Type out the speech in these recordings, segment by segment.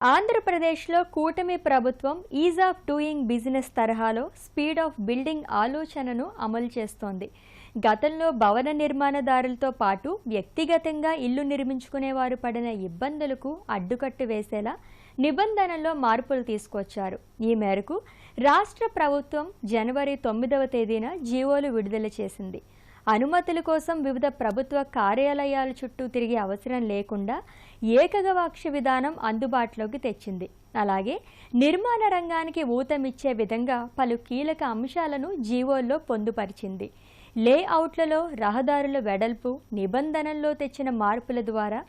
ఆంధ్రప్రదేశ్లో కూటమి ప్రభుత్వం ఈజ్ ఆఫ్ డూయింగ్ బిజినెస్ తరహాలో స్పీడ్ ఆఫ్ బిల్డింగ్ ఆలోచనను అమలు చేస్తోంది. గతంలో భవన నిర్మాణదారులతో పాటు వ్యక్తిగతంగా ఇల్లు నిర్మించుకునేవారు పడిన ఇబ్బందులకు అడ్డుకట్టు వేసేలా నిబంధనల్లో మార్పులు తీసుకొచ్చారు. ఈ మేరకు రాష్ట్ర ప్రభుత్వం జనవరి 9వ తేదీన జీవోలు విడుదల చేసింది. అనుమతుల కోసం వివిధ ప్రభుత్వ కార్యాలయాల చుట్టూ తిరిగే అవసరం లేకుండా ఏకగవాక్ష విధానం అందుబాటులోకి తెచ్చింది. అలాగే నిర్మాణ రంగానికి ఊతమిచ్చే విధంగా పలు కీలక అంశాలను జీవోల్లో పొందుపరిచింది. లేఅవుట్లలో రహదారుల వెడల్పు నిబంధనల్లో తెచ్చిన మార్పుల ద్వారా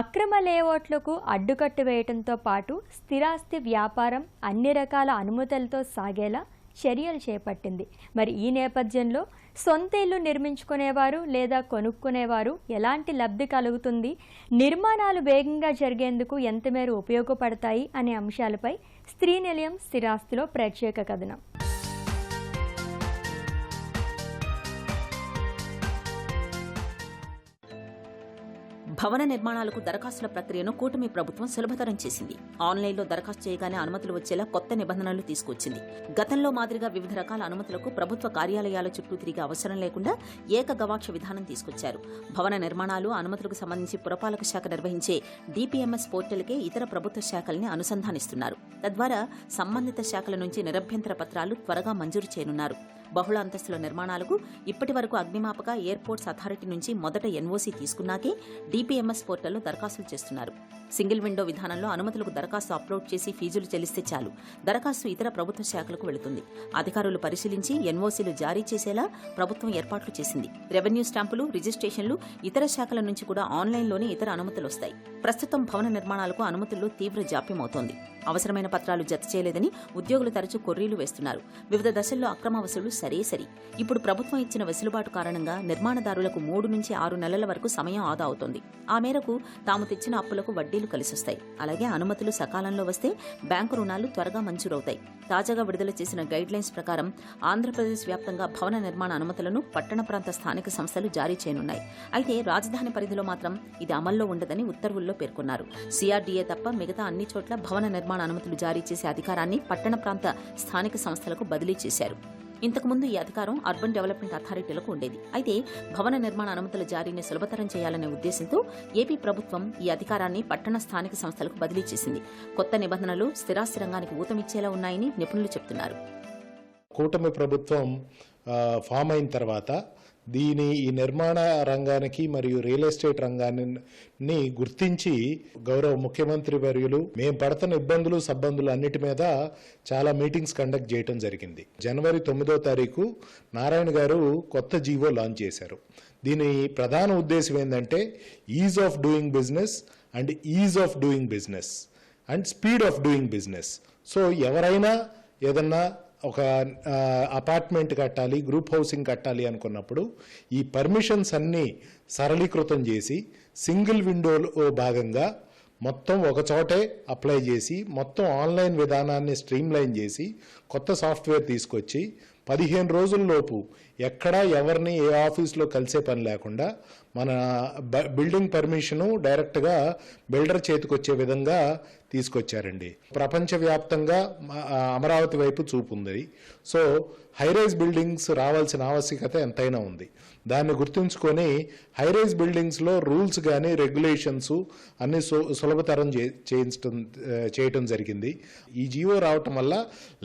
అక్రమ లేఅవుట్లకు అడ్డుకట్టు వేయడంతో పాటు స్థిరాస్తి వ్యాపారం అన్ని రకాల అనుమతులతో సాగేలా చర్యలు చేపట్టింది. మరి ఈ నేపథ్యంలో సొంత ఇల్లు నిర్మించుకునేవారు లేదా కొనుక్కునేవారు ఎలాంటి లబ్ధి కలుగుతుంది, నిర్మాణాలు వేగంగా జరిగేందుకు ఎంతమేర ఉపయోగపడతాయి అనే అంశాలపై స్త్రీ నిలయం స్థిరాస్తిలో ప్రత్యేక కథనం. భవన నిర్మాణాలకు దరఖాస్తుల ప్రక్రియను కూటమి ప్రభుత్వం సులభతరం చేసింది. ఆన్లైన్లో దరఖాస్తు చేయగానే అనుమతులు వచ్చేలా కొత్త నిబంధనలు తీసుకొచ్చింది. గతంలో మాదిరిగా వివిధ రకాల అనుమతులకు ప్రభుత్వ కార్యాలయాల చుట్టూ తిరిగే అవసరం లేకుండా ఏకగవాక్ష విధానం తీసుకొచ్చారు. భవన నిర్మాణాలు అనుమతులకు సంబంధించి పురపాలక శాఖ నిర్వహించే DPMS పోర్టల్కే ఇతర ప్రభుత్వ శాఖల్ని అనుసంధానిస్తున్నారు. తద్వారా సంబంధిత శాఖల నుంచి నిరభ్యంతర పత్రాలు త్వరగా మంజూరు చేయనున్నారు. బహుళ అంతస్తుల నిర్మాణాలకు ఇప్పటి వరకు అగ్నిమాపక ఎయిర్పోర్ట్స్ అథారిటీ నుంచి మొదట NOC తీసుకున్నాకే DPMS పోర్టల్లో దరఖాస్తులు చేస్తున్నారు. సింగిల్ విండో విధానంలో అనుమతులకు దరఖాస్తు అప్లోడ్ చేసి ఫీజులు చెల్లిస్తే చాలు, దరఖాస్తు ఇతర ప్రభుత్వ శాఖలకు వెళుతుంది. అధికారులు పరిశీలించి NOCలు జారీ చేసేలా ప్రభుత్వం ఏర్పాట్లు చేసింది. రెవెన్యూ స్టాంపులు, రిజిస్ట్రేషన్లు ఇతర శాఖల నుంచి కూడా ఆన్లైన్లోనే ఇతర అనుమతులు వస్తాయి. ప్రస్తుతం భవన నిర్మాణాలకు అనుమతుల్లో తీవ్ర జాప్యం అవుతోంది. అవసరమైన పత్రాలు జత చేయలేదని ఉద్యోగులు తరచూ కొర్రీలు వేస్తున్నారు. వివిధ దశల్లో అక్రమ వసూలు సరేసరి. ఇప్పుడు ప్రభుత్వం ఇచ్చిన వెసులుబాటు కారణంగా నిర్మాణదారులకు 3 నుంచి 6 నెలల వరకు సమయం ఆదా అవుతోంది. ఆ మేరకు తాము తెచ్చిన అప్పులకు వడ్డీలు కలిసొస్తాయి. అలాగే అనుమతులు సకాలంలో వస్తే బ్యాంకు రుణాలు త్వరగా మంజూరవుతాయి. తాజాగా విడుదల చేసిన గైడ్లైన్స్ ప్రకారం ఆంధ్రప్రదేశ్ వ్యాప్తంగా భవన నిర్మాణ అనుమతులను పట్టణ ప్రాంత స్థానిక సంస్థలు జారీ చేయనున్నాయి. అయితే రాజధాని పరిధిలో మాత్రం ఇది అమల్లో ఉండదని ఉత్తర్వుల్లో పేర్కొన్నారు. CRDA తప్ప మిగతా అన్ని చోట్ల భవన నిర్మాణ అనుమతులు జారీ చేసే అధికారాన్ని పట్టణ ప్రాంత స్థానిక సంస్థలకు బదిలీ చేశారు. ఇంతకుముందు ఈ అధికారం అర్బన్ డెవలప్మెంట్ అథారిటీలకు ఉండేది. అయితే భవన నిర్మాణ అనుమతుల జారీని సులభతరం చేయాలనే ఉద్దేశంతో ఏపీ ప్రభుత్వం ఈ అధికారాన్ని పట్టణ స్థానిక సంస్థలకు బదిలీ చేసింది. కొత్త నిబంధనలు స్థిరాస్తి రంగానికి ఊతమిచ్చేలా ఉన్నాయని నిపుణులు చెబుతున్నారు. కూటమి ప్రభుత్వం ఫామ్ అయిన తర్వాత ఈ నిర్మాణ రంగానికి మరియు రియల్ ఎస్టేట్ రంగాన్ని గుర్తించి గౌరవ ముఖ్యమంత్రి వర్యులు మేము పడుతున్న ఇబ్బందులు సబ్బందులు అన్నిటి మీద చాలా మీటింగ్స్ కండక్ట్ చేయడం జరిగింది. జనవరి 9వ తారీఖు నారాయణ గారు కొత్త జీవో లాంచ్ చేశారు. దీని ప్రధాన ఉద్దేశం ఏంటంటే is of doing business and is of doing business and speed of doing business. So ఎవరైనా ఏదన్నా ఒక అపార్ట్మెంట్ కట్టాలి, గ్రూప్ హౌసింగ్ కట్టాలి అనుకున్నప్పుడు ఈ పర్మిషన్స్ అన్నీ సరళీకృతం చేసి సింగిల్ విండోలో భాగంగా మొత్తం ఒక చోటే అప్లై చేసి మొత్తం ఆన్లైన్ విధానాన్ని స్ట్రీమ్లైన్ చేసి కొత్త సాఫ్ట్వేర్ తీసుకొచ్చి 15 రోజుల్లోపు ఎక్కడా ఎవరిని ఏ ఆఫీస్లో కలిసే పని లేకుండా మన బిల్డింగ్ పర్మిషను డైరెక్ట్గా బిల్డర్ చేతికొచ్చే విధంగా తీసుకొచ్చారండి. ప్రపంచవ్యాప్తంగా అమరావతి వైపు చూపు ఉంది. సో హైరైజ్ బిల్డింగ్స్ రావాల్సిన ఆవశ్యకత ఎంతైనా ఉంది. దాన్ని గుర్తుంచుకొని హైరైజ్ బిల్డింగ్స్లో రూల్స్ కానీ రెగ్యులేషన్స్ అన్ని సులభతరం చేయటం జరిగింది. ఈ జీవో రావటం వల్ల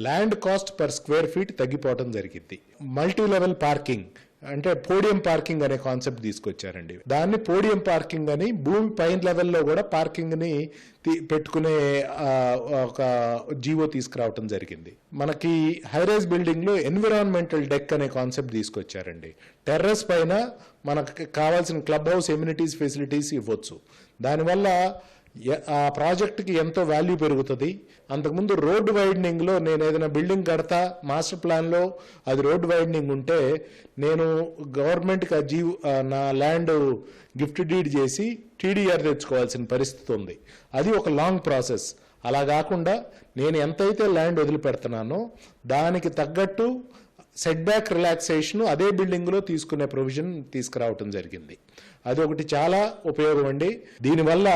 land cost per square feet తగ్గిపోవటం జరిగింది. మల్టీ లెవెల్ పార్కింగ్ అంటే పోడియం పార్కింగ్ అనే కాన్సెప్ట్ తీసుకొచ్చారండి. దాన్ని పోడియం పార్కింగ్ అని భూమి పైన లెవెల్లో కూడా పార్కింగ్ని పెట్టుకునే ఒక జీవో తీసుకురావటం జరిగింది. మనకి హైరైజ్ బిల్డింగ్లో ఎన్విరాన్మెంటల్ డెక్ అనే కాన్సెప్ట్ తీసుకొచ్చారండి. టెర్రస్ పైన మనకు కావాల్సిన క్లబ్ హౌస్ ఎమ్యూనిటీస్ ఫెసిలిటీస్ ఇవ్వచ్చు. దానివల్ల ఆ ప్రాజెక్టుకి ఎంతో వాల్యూ పెరుగుతుంది. అంతకుముందు రోడ్డు వైడనింగ్లో నేను ఏదైనా బిల్డింగ్ కడతా మాస్టర్ ప్లాన్లో అది రోడ్డు వైడనింగ్ ఉంటే నేను గవర్నమెంట్కి నా ల్యాండ్ గిఫ్ట్ డీడ్ చేసి TDR తెచ్చుకోవాల్సిన పరిస్థితి ఉంది. అది ఒక లాంగ్ ప్రాసెస్. అలా కాకుండా నేను ఎంతైతే ల్యాండ్ వదిలిపెడుతున్నానో దానికి తగ్గట్టు సెట్ బ్యాక్ రిలాక్సేషన్ అదే బిల్డింగ్లో తీసుకునే ప్రొవిజన్ తీసుకురావటం జరిగింది. అది ఒకటి చాలా ఉపయోగం అండి. దీనివల్ల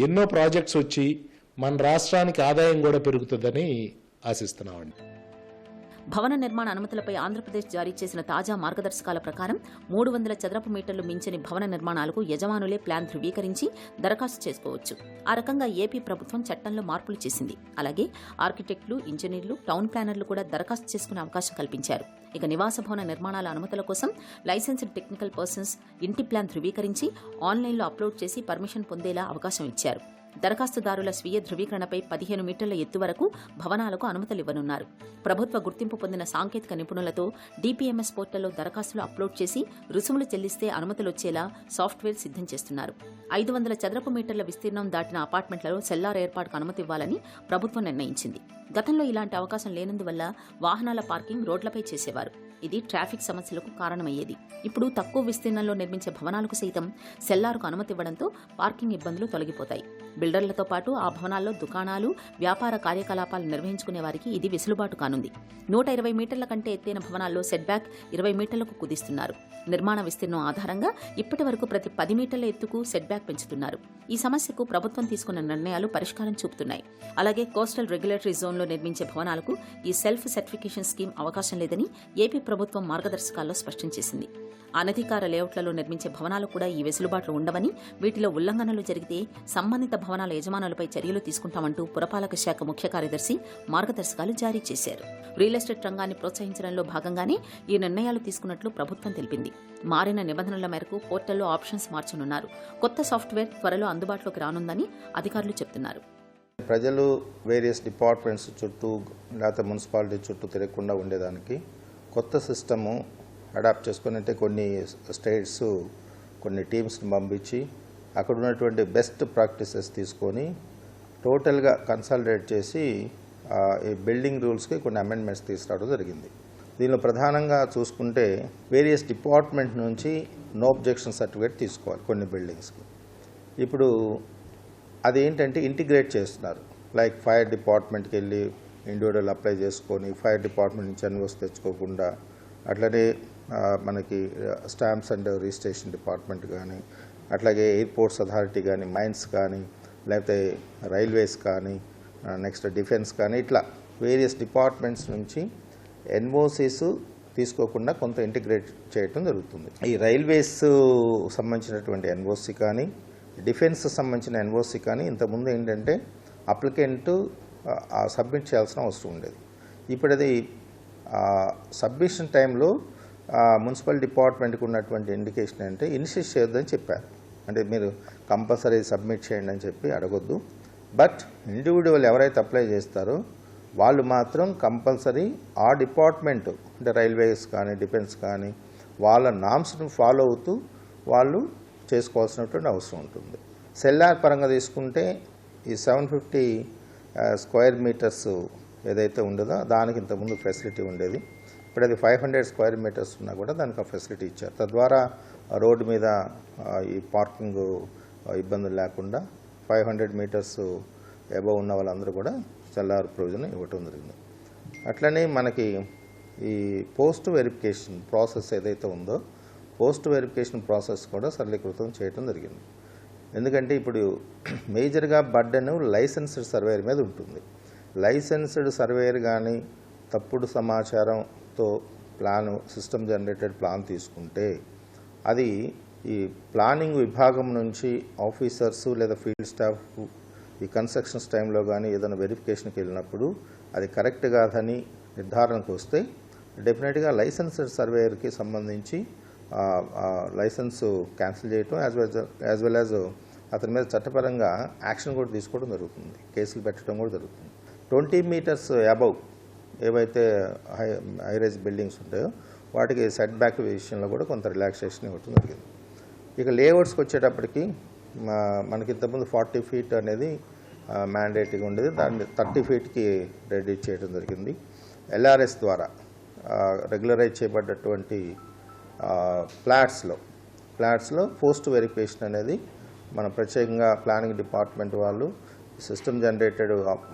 ఎన్నో ప్రాజెక్ట్స్ వచ్చి మన రాష్ట్రానికి ఆదాయం కూడా పెరుగుతుందని ఆశిస్తున్నామండి. భవన నిర్మాణ అనుమతులపై ఆంధ్రప్రదేశ్ జారీ చేసిన తాజా మార్గదర్శకాల ప్రకారం 300 చదరపు మీటర్లు మించని భవన నిర్మాణాలకు యజమానులే ప్లాన్ ధృవీకరించి దరఖాస్తు చేసుకోవచ్చు. ఆ రకంగా ఏపీ ప్రభుత్వం చట్టంలో మార్పులు చేసింది. అలాగే ఆర్కిటెక్టులు, ఇంజనీర్లు, టౌన్ ప్లానర్లు కూడా దరఖాస్తు చేసుకునే అవకాశం కల్పించారు. ఇక నివాస భవన నిర్మాణాల అనుమతుల కోసం లైసెన్స్డ్ టెక్నికల్ పర్సన్స్ ఇంటి ప్లాన్ ధృవీకరించి ఆన్లైన్లో అప్లోడ్ చేసి పర్మిషన్ పొందేలా అవకాశం ఇచ్చారు. దరఖాస్తుదారుల స్వీయ ధృవీకరణపై 15 మీటర్ల ఎత్తు వరకు భవనాలకు అనుమతులివ్వనున్నారు. ప్రభుత్వ గుర్తింపు పొందిన సాంకేతిక నిపుణులతో DPMS పోర్టల్లో దరఖాస్తులు అప్లోడ్ చేసి రుసుములు చెల్లిస్తే అనుమతులొచ్చేలా సాఫ్ట్వేర్ సిద్ధం చేస్తున్నారు. 500 చదరపు మీటర్ల విస్తీర్ణం దాటిన అపార్ట్మెంట్లలో సెల్లార్ ఏర్పాటుకు అనుమతి ఇవ్వాలని ప్రభుత్వం నిర్ణయించింది. గతంలో ఇలాంటి అవకాశం లేనందువల్ల వాహనాల పార్కింగ్ రోడ్లపై చేసేవారు. ఇది ట్రాఫిక్ సమస్యలకు కారణమయ్యేది. ఇప్పుడు తక్కువ విస్తీర్ణంలో నిర్మించే భవనాలకు సైతం సెల్లార్కు అనుమతి ఇవ్వడంతో పార్కింగ్ ఇబ్బందులు తొలగిపోతాయి. బిల్డర్లతో పాటు ఆ భవనాల్లో దుకాణాలు, వ్యాపార కార్యకలాపాలు నిర్వహించుకునే వారికి ఇది వెసులుబాటు కానుంది. 120 మీటర్ల కంటే ఎత్తైన భవనాల్లో సెట్ బ్యాక్ 20 మీటర్లకు కుదిస్తున్నారు. నిర్మాణ విస్తీర్ణం ఆధారంగా ఇప్పటి వరకు ప్రతి 10 మీటర్ల ఎత్తుకు సెట్ బ్యాక్ పెంచుతున్నారు. ఈ సమస్యకు ప్రభుత్వం తీసుకున్న నిర్ణయాలు పరిష్కారం చూపుతున్నాయి. అలాగే కోస్టల్ రెగ్యులేటరీ జోన్లో నిర్మించే భవనాలకు ఈ సెల్ఫ్ సర్టిఫికేషన్ స్కీమ్ అవకాశం లేదని ఏపీ ప్రభుత్వం మార్గదర్శకాల్లో స్పష్టం చేసింది. అనధికార లేఅవుట్లలో నిర్మించే భవనాలు కూడా ఈ వెసులుబాట్లు ఉండవని, వీటిలో ఉల్లంఘనలు జరిగితే సంబంధిత భవనాల యజమానులపై చర్యలు తీసుకుంటామంటూ పురపాలక శాఖ ముఖ్య కార్యదర్శి మార్గదర్శకాలు జారీ చేశారు. రియల్ ఎస్టేట్ రంగాన్ని ప్రోత్సహించడంలో భాగంగానే ఈ నిర్ణయాలు తీసుకున్నట్లు ప్రభుత్వం తెలిపింది. మారిన నిబంధనల మేరకు పోర్టల్లో ఆప్షన్స్ మార్చనున్నారు. కొత్త సాఫ్ట్వేర్ త్వరలో అందుబాటులోకి రానుందని అధికారులు చెబుతున్నారు. ప్రజలు వేరియస్ డిపార్ట్మెంట్స్ చుట్టూ లేకపోతే మున్సిపాలిటీ చుట్టూ తిరగకుండా ఉండేదానికి కొత్త సిస్టము అడాప్ట్ చేసుకుని, అంటే కొన్ని స్టేట్స్ కొన్ని టీమ్స్ని పంపించి అక్కడ ఉన్నటువంటి బెస్ట్ ప్రాక్టీసెస్ తీసుకొని టోటల్గా కన్సాలిడేట్ చేసి ఈ బిల్డింగ్ రూల్స్కి కొన్ని అమెండ్మెంట్స్ తీసుకురావడం జరిగింది. దీనిలో ప్రధానంగా చూసుకుంటే వేరియస్ డిపార్ట్మెంట్ నుంచి నో అబ్జెక్షన్ సర్టిఫికేట్ తీసుకోవాలి కొన్ని బిల్డింగ్స్కి. ఇప్పుడు అదేంటంటే ఇంటిగ్రేట్ చేస్తున్నారు. లైక్ ఫైర్ డిపార్ట్మెంట్కి వెళ్ళి ఇండివిజువల్ అప్లై చేసుకొని ఫైర్ డిపార్ట్మెంట్ నుంచి ఎన్ఓసి తెచ్చుకోకుండా, అట్లనే మనకి స్టాంప్స్ అండ్ రిజిస్ట్రేషన్ డిపార్ట్మెంట్ కానీ, అట్లాగే ఎయిర్పోర్ట్స్ అథారిటీ కానీ, మైన్స్ కానీ, లేకపోతే రైల్వేస్ కానీ, నెక్స్ట్ డిఫెన్స్ కానీ, ఇట్లా వేరియస్ డిపార్ట్మెంట్స్ నుంచి ఎన్ఓసీస్ తీసుకోకుండా కొంత ఇంటిగ్రేట్ చేయటం జరుగుతుంది. ఈ రైల్వేస్ సంబంధించినటువంటి ఎన్ఓసి కానీ, డిఫెన్స్ సంబంధించిన ఎన్ఓసి కానీ ఇంతకుముందు ఏంటంటే అప్లికెంట్ సబ్మిట్ చేయాల్సిన అవసరం ఉండేది. ఇప్పుడు అది సబ్మిషన్ టైంలో మున్సిపల్ డిపార్ట్మెంట్కి ఉన్నటువంటి ఇండికేషన్ అంటే ఇనిషియేట్ చేయొద్దని చెప్పారు. అంటే మీరు కంపల్సరీ సబ్మిట్ చేయండి అని చెప్పి అడగొద్దు. బట్ ఇండివిజువల్ ఎవరైతే అప్లై చేస్తారో వాళ్ళు మాత్రం కంపల్సరీ ఆ డిపార్ట్మెంట్ అంటే రైల్వేస్ కానీ, డిఫెన్స్ కానీ వాళ్ళ నామ్స్ను ఫాలో అవుతూ వాళ్ళు చేసుకోవాల్సినటువంటి అవసరం ఉంటుంది. సెల్లార్ పరంగా తీసుకుంటే ఈ 750 స్క్వేర్ మీటర్స్ ఏదైతే ఉండదో దానికి ఇంతకుముందు ఫెసిలిటీ ఉండేది. ఇప్పుడు అది 500 స్క్వేర్ మీటర్స్ ఉన్నా కూడా దానికి ఆ ఫెసిలిటీ ఇచ్చారు. తద్వారా రోడ్డు మీద ఈ పార్కింగ్ ఇబ్బందులు లేకుండా 500 మీటర్స్ అబవ్ ఉన్న వాళ్ళందరూ కూడా సెల్లార్ ప్రొవిజన్ ఇవ్వటం జరిగింది. అట్లనే మనకి ఈ పోస్ట్ వెరిఫికేషన్ ప్రాసెస్ ఏదైతే ఉందో పోస్ట్ వెరిఫికేషన్ ప్రాసెస్ కూడా సరళీకృతం చేయడం జరిగింది. ఎందుకంటే ఇప్పుడు మేజర్గా బర్డెన్ లైసెన్స్డ్ సర్వేయర్ మీద ఉంటుంది. లైసెన్స్డ్ సర్వేయర్ కానీ తప్పుడు సమాచారంతో సిస్టమ్ జనరేటెడ్ ప్లాన్ తీసుకుంటే అది ఈ ప్లానింగ్ విభాగం నుంచి ఆఫీసర్స్ లేదా ఫీల్డ్ స్టాఫ్ ఈ కన్స్ట్రక్షన్స్ టైంలో కానీ ఏదైనా వెరిఫికేషన్కి వెళ్ళినప్పుడు అది కరెక్ట్ కాదని నిర్ధారణకు వస్తే డెఫినెట్గా లైసెన్స్డ్ సర్వేయర్కి సంబంధించి లైసెన్సు క్యాన్సిల్ చేయటం యాజ్ వెల్ యాజ్ అతని మీద చట్టపరంగా యాక్షన్ కూడా తీసుకోవడం జరుగుతుంది, కేసులు పెట్టడం కూడా జరుగుతుంది. 20 మీటర్స్ అబవ్ ఏవైతే హై రైజ్ బిల్డింగ్స్ ఉంటాయో వాటికి సెట్ బ్యాక్ విషయంలో కూడా కొంత రిలాక్సేషన్ ఇవ్వడం జరిగింది. ఇక లేఅవుట్స్కి వచ్చేటప్పటికి మనకి ఇంతకుముందు 40 ఫీట్ అనేది మ్యాండేటరీగా ఉండేది, దాన్ని 30 ఫీట్కి రెడీ చేయడం జరిగింది. LRS ద్వారా రెగ్యులరైజ్ చేయబడ్డటువంటి ఫ్లాట్స్లో పోస్ట్ వెరిఫికేషన్ అనేది మనం ప్రత్యేకంగా ప్లానింగ్ డిపార్ట్మెంట్ వాళ్ళు సిస్టమ్ జనరేటెడ్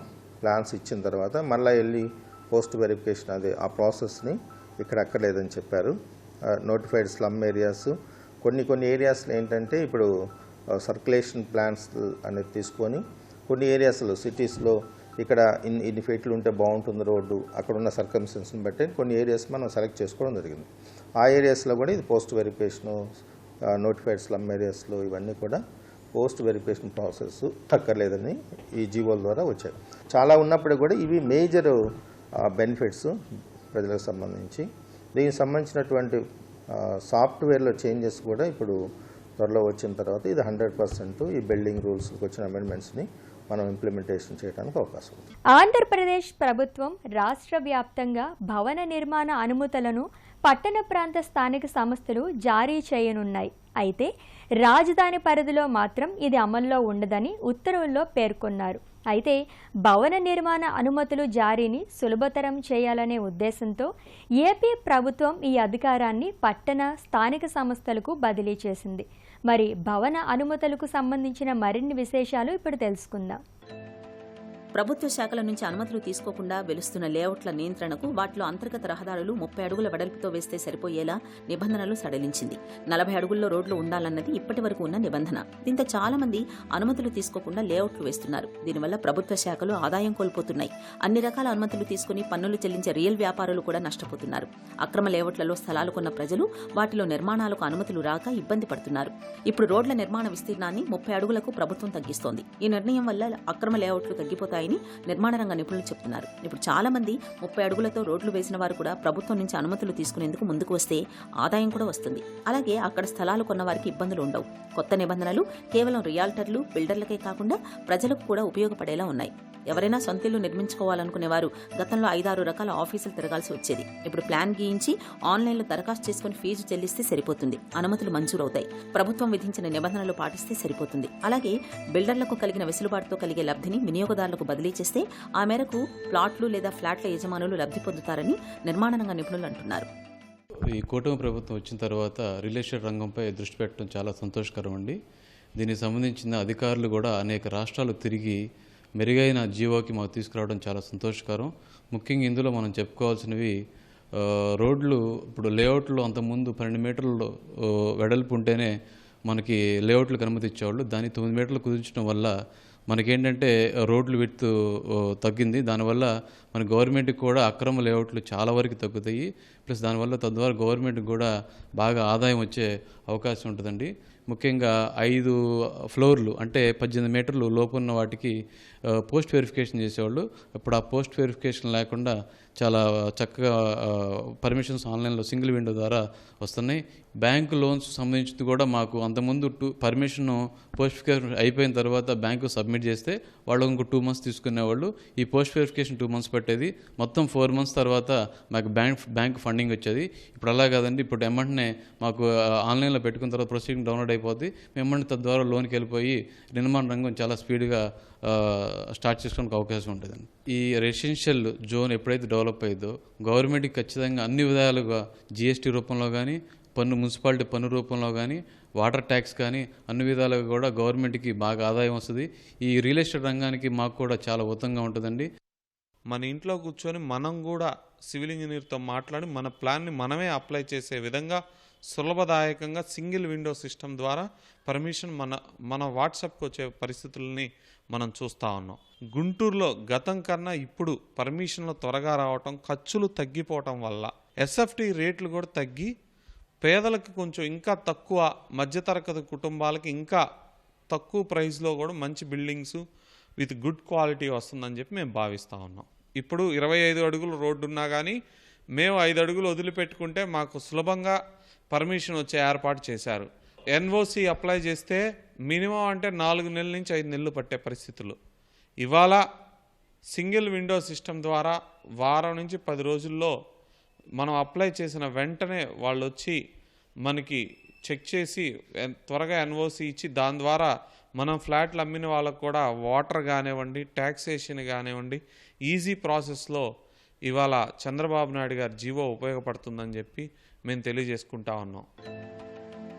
ప్లాన్స్ ఇచ్చిన తర్వాత మళ్ళీ వెళ్ళి పోస్ట్ వెరిఫికేషన్ అది ఆ ప్రాసెస్ని ఇక్కడ అక్కర్లేదని చెప్పారు. నోటిఫైడ్ స్లమ్ ఏరియాస్ కొన్ని ఏరియాస్లో ఏంటంటే ఇప్పుడు సర్క్యులేషన్ ప్లాన్స్ అనేది తీసుకొని కొన్ని ఏరియాస్లో సిటీస్లో ఇక్కడ ఇన్ని ఫీట్లు ఉంటే బాగుంటుంది రోడ్డు, అక్కడ ఉన్న సర్కమ్స్టెన్స్ని బట్టి కొన్ని ఏరియాస్ మనం సెలెక్ట్ చేసుకోవడం జరిగింది. ఆ ఏరియాస్లో కూడా ఇది పోస్ట్ వెరిఫికేషను, నోటిఫైడ్ స్లమ్ ఏరియాస్లో ఇవన్నీ కూడా పోస్ట్ వెరిఫికేషన్ ప్రాసెస్ అక్కర్లేదని ఈ జీవోల ద్వారా వచ్చాయి. చాలా ఉన్నప్పుడు కూడా ఇవి మేజర్ బెనిఫిట్స్ ప్రజలకు సంబంధించి. దీనికి సంబంధించినటువంటి సాఫ్ట్వేర్లో చేంజెస్ కూడా ఇప్పుడు త్వరలో వచ్చిన తర్వాత ఇది 100% ఈ బిల్డింగ్ రూల్స్కి వచ్చిన అమెండ్మెంట్స్ని మనం ఇంప్లిమెంటేషన్ చేయడానికి అవకాశం ఉంది. ఆంధ్రప్రదేశ్ ప్రభుత్వం రాష్ట్ర వ్యాప్తంగా భవన నిర్మాణ అనుమతులను పట్టణ ప్రాంత స్థానిక సంస్థలు జారీ చేయనున్నాయి. అయితే రాజధాని పరిధిలో మాత్రం ఇది అమల్లో ఉండదని ఉత్తర్వుల్లో పేర్కొన్నారు. అయితే భవన నిర్మాణ అనుమతులు జారీని సులభతరం చేయాలనే ఉద్దేశంతో ఏపీ ప్రభుత్వం ఈ అధికారాన్ని పట్టణ స్థానిక సంస్థలకు బదిలీ చేసింది. మరి భవన అనుమతులకు సంబంధించిన మరిన్ని విశేషాలు ఇప్పుడు తెలుసుకుందాం. ప్రభుత్వ శాఖల నుంచి అనుమతులు తీసుకోకుండా వెలుస్తున్న లేఅవుట్ల నియంత్రణకు వాటిలో అంతర్గత రహదారులు 30 అడుగుల వెడల్పుతో వేస్తే సరిపోయేలా నిబంధనలు సడలించింది. 40 అడుగుల్లో రోడ్లు ఉండాలన్నది ఇప్పటి వరకు ఉన్న నిబంధన. దీంతో చాలా మంది అనుమతులు తీసుకోకుండా లేఅవుట్లు వేస్తున్నారు. దీనివల్ల ప్రభుత్వ శాఖలు ఆదాయం కోల్పోతున్నాయి. అన్ని రకాల అనుమతులు తీసుకుని పన్నులు చెల్లించే రియల్ వ్యాపారులు కూడా నష్టపోతున్నారు. అక్రమ లేఅవుట్లలో స్థలాలు కొన్న ప్రజలు వాటిలో నిర్మాణాలకు అనుమతులు రాక ఇబ్బంది పడుతున్నారు. ఇప్పుడు రోడ్ల నిర్మాణ విస్తీర్ణాన్ని 30 అడుగులకు ప్రభుత్వం తగ్గిస్తోంది. ఈ నిర్ణయం వల్ల అక్రమ లేఅవుట్లు తగ్గిపోతాయి నిర్మాణ రంగ నిపుణులు చెబుతున్నారు. ఇప్పుడు చాలా మంది 30 అడుగులతో రోడ్లు వేసిన వారు కూడా ప్రభుత్వం నుంచి అనుమతులు తీసుకునేందుకు ముందుకు వస్తే ఆదాయం కూడా వస్తుంది. అలాగే అక్కడ స్థలాలు కొన్న వారికి ఇబ్బందులు ఉండవు. కొత్త నిబంధనలు కేవలం రియాల్టర్లు, బిల్డర్లకే కాకుండా ప్రజలకు కూడా ఉపయోగపడేలా ఉన్నాయి. ఎవరైనా సొంతిల్లు నిర్మించుకోవాలనుకునేవారు గతంలో 5-6 రకాల ఆఫీసులు తిరగాల్సి వచ్చేది. ఇప్పుడు ప్లాన్ గీయించి ఆన్లైన్లో దరఖాస్తు చేసుకుని ఫీజు చెల్లిస్తే సరిపోతుంది. అనుమతులు మంజూరవుతాయి. ప్రభుత్వం విధించిన నిబంధనలు పాటిస్తే సరిపోతుంది. అలాగే బిల్డర్లకు కలిగిన వెసులుబాటుతో కలిగే లబ్ధిని వినియోగదారులకు బదిలీ చేస్తే ఆ మేరకు ప్లాట్లు లేదా ఫ్లాట్ల యజమానులు లబ్ధి పొందుతారని నిర్మాణ రంగ నిపుణులు అంటున్నారు. ఈ కూటమి ప్రభుత్వం వచ్చిన తర్వాత రియల్ ఎస్టేట్ రంగంపై దృష్టి పెట్టడం చాలా సంతోషకరం అండి. దీనికి సంబంధించిన అధికారులు కూడా అనేక రాష్ట్రాలు తిరిగి మెరుగైన జీవోకి మాకు తీసుకురావడం చాలా సంతోషకరం. ముఖ్యంగా ఇందులో మనం చెప్పుకోవాల్సినవి రోడ్లు ఇప్పుడు లేఅవుట్లు అంతకుముందు 12 మీటర్లు వెడల్పు ఉంటేనే మనకి లేఅవుట్లకు అనుమతి ఇచ్చేవాళ్ళు. దాన్ని 9 మీటర్లు కుదించడం వల్ల మనకేంటంటే రోడ్లు విడ్త్ తగ్గింది. దానివల్ల మన గవర్నమెంట్కి కూడా అక్రమ లేఅవుట్లు చాలా వరకు తగ్గుతాయి. ప్లస్ దానివల్ల తద్వారా గవర్నమెంట్కి కూడా బాగా ఆదాయం వచ్చే అవకాశం ఉంటుందండి. ముఖ్యంగా 5 ఫ్లోర్లు అంటే 18 మీటర్లు లోపున్న వాటికి పోస్ట్ వెరిఫికేషన్ చేసేవాళ్ళు. ఇప్పుడు ఆ పోస్ట్ వెరిఫికేషన్ లేకుండా చాలా చక్కగా పర్మిషన్స్ ఆన్లైన్లో సింగిల్ విండో ద్వారా వస్తున్నాయి. బ్యాంకు లోన్స్ సంబంధించి కూడా మాకు అంతకుముందు పర్మిషన్ పోస్ట్ వెరిఫికేషన్ అయిపోయిన తర్వాత బ్యాంకు సబ్మిట్ చేస్తే వాళ్ళు ఇంకో 2 months తీసుకునేవాళ్ళు. ఈ పోస్ట్ వెరిఫికేషన్ 2 months పట్టేది. మొత్తం 4 months తర్వాత మాకు బ్యాంక్ ఫండింగ్ వచ్చేది. ఇప్పుడు అలా కాదండి. ఇప్పుడు ఎమ్మంటనే మాకు ఆన్లైన్లో పెట్టుకున్న తర్వాత ప్రొసీడింగ్ డౌన్లోడ్ అయిపోద్ది. మేము తద్వారా లోన్కి వెళ్ళిపోయి నిర్మాణ రంగం చాలా స్పీడ్గా స్టార్ట్ చేసుకోవడానికి అవకాశం ఉంటుందండి. ఈ రెసిడెన్షియల్ జోన్ ఎప్పుడైతే డెవలప్ అయ్యిందో గవర్నమెంట్కి ఖచ్చితంగా అన్ని విధాలుగా GST రూపంలో కానీ, మున్సిపాలిటీ పన్ను రూపంలో కానీ, వాటర్ ట్యాక్స్ కానీ అన్ని విధాలుగా కూడా గవర్నమెంట్కి బాగా ఆదాయం వస్తుంది. ఈ రియల్ ఎస్టేట్ రంగానికి మాకు కూడా చాలా ఉత్తమంగా ఉంటుందండి. మన ఇంట్లో కూర్చొని మనం కూడా సివిల్ ఇంజనీర్తో మాట్లాడి మన ప్లాన్ని మనమే అప్లై చేసే విధంగా సులభదాయకంగా సింగిల్ విండో సిస్టమ్ ద్వారా పర్మిషన్ మన వాట్సాప్కి వచ్చే పరిస్థితులని మనం చూస్తూ ఉన్నాం. గుంటూరులో గతం కన్నా ఇప్పుడు పర్మిషన్లు త్వరగా రావటం, ఖర్చులు తగ్గిపోవటం వల్ల SFT రేట్లు కూడా తగ్గి పేదలకు కొంచెం ఇంకా తక్కువ, మధ్యతరగతి కుటుంబాలకి ఇంకా తక్కువ ప్రైస్లో కూడా మంచి బిల్డింగ్స్ విత్ గుడ్ క్వాలిటీ వస్తుందని చెప్పి మేము భావిస్తూ ఉన్నాం. ఇప్పుడు 25 అడుగులు రోడ్డు ఉన్నా కానీ మేము 5 అడుగులు వదిలిపెట్టుకుంటే మాకు సులభంగా పర్మిషన్ వచ్చే ఏర్పాటు చేశారు. NOC అప్లై చేస్తే మినిమం అంటే 4 నెలల నుంచి 5 నెలలు పట్టే పరిస్థితులు. ఇవాళ సింగిల్ విండో సిస్టమ్ ద్వారా వారం నుంచి 10 రోజుల్లో మనం అప్లై చేసిన వెంటనే వాళ్ళు వచ్చి మనకి చెక్ చేసి త్వరగా NOC ఇచ్చి దాని ద్వారా మనం ఫ్లాట్లు అమ్మిన వాళ్ళకు కూడా వాటర్ కానివ్వండి, ట్యాక్సేషన్ కానివ్వండి, ఈజీ ప్రాసెస్లో ఇవాళ చంద్రబాబు నాయుడు గారి జీవో ఉపయోగపడుతుందని చెప్పి మేము తెలియజేసుకుంటా ఉన్నాం.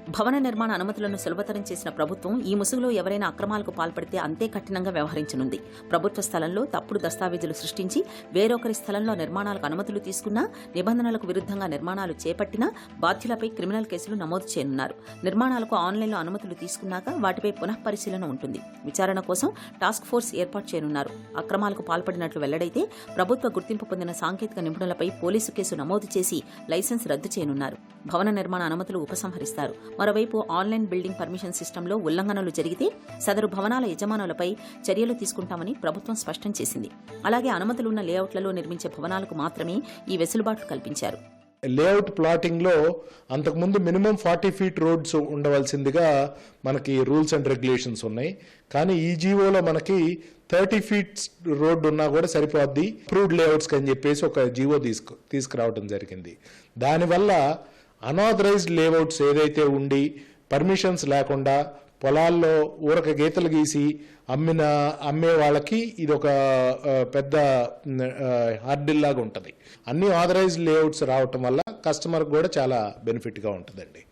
భవన నిర్మాణ అనుమతులను సులభతరం చేసిన ప్రభుత్వం ఈ ముసుగులో ఎవరైనా అక్రమాలకు పాల్పడితే అంతే కఠినంగా వ్యవహరించనుంది. ప్రభుత్వ స్థలంలో తప్పుడు దస్తావేజులు సృష్టించి వేరొకరి స్థలంలో నిర్మాణాలకు అనుమతులు తీసుకున్నా, నిబంధనలకు విరుద్ధంగా నిర్మాణాలు చేపట్టినా బాధ్యులపై క్రిమినల్ కేసులు నమోదు చేయనున్నారు. నిర్మాణాలకు ఆన్లైన్లో అనుమతులు తీసుకున్నాక వాటిపై పునఃపరిశీలన ఉంటుంది. విచారణ కోసం టాస్క్ ఫోర్స్ ఏర్పాటు చేయనున్నారు. అక్రమాలకు పాల్పడినట్లు వెల్లడైతే ప్రభుత్వ గుర్తింపు పొందిన సాంకేతిక నిపుణులపై పోలీసు కేసు నమోదు చేసి లైసెన్స్ రద్దు చేయనున్నారు. భవన నిర్మాణ అనుమతులు ఉపసంహరిస్తారు. మరోవైపు ఆన్లైన్ బిల్డింగ్ పర్మిషన్ సిస్టంలో ఉల్లంఘనలు జరిగితే సదరు భవనాల యజమానులపై చర్యలు తీసుకుంటామని ప్రభుత్వం స్పష్టం చేసింది. అలాగే అనుమతులున్న లేఅవుట్లలో నిర్మించే భవనాలకు మాత్రమే ఈ వెసులుబాట్లు కల్పించారు. లేఅవుట్ ప్లాటింగ్లో అంతకుముందు మినిమం 40 feet రోడ్స్ ఉండవలసిందిగా మనకి రూల్స్ అండ్ రెగ్యులేషన్స్ ఉన్నాయి. కానీ ఈ జీవోలో మనకి 30 feet రోడ్డు ఉన్నా కూడా సరిపోద్ది అప్రూవ్డ్ లేఅవుట్స్కి అని చెప్పేసి ఒక జీవో తీసుకురావడం జరిగింది. దానివల్ల అనాథరైజ్డ్ లేఅవుట్స్ ఏదైతే ఉండి పర్మిషన్స్ లేకుండా పొలాల్లో ఊరక గీతలు గీసి అమ్మే వాళ్ళకి ఇది ఒక పెద్ద హార్డిల్ లాగా ఉంటుంది. అన్ని ఆథరైజ్డ్ లేఅవుట్స్ రావటం వల్ల కస్టమర్కి కూడా చాలా బెనిఫిట్గా ఉంటుందండి.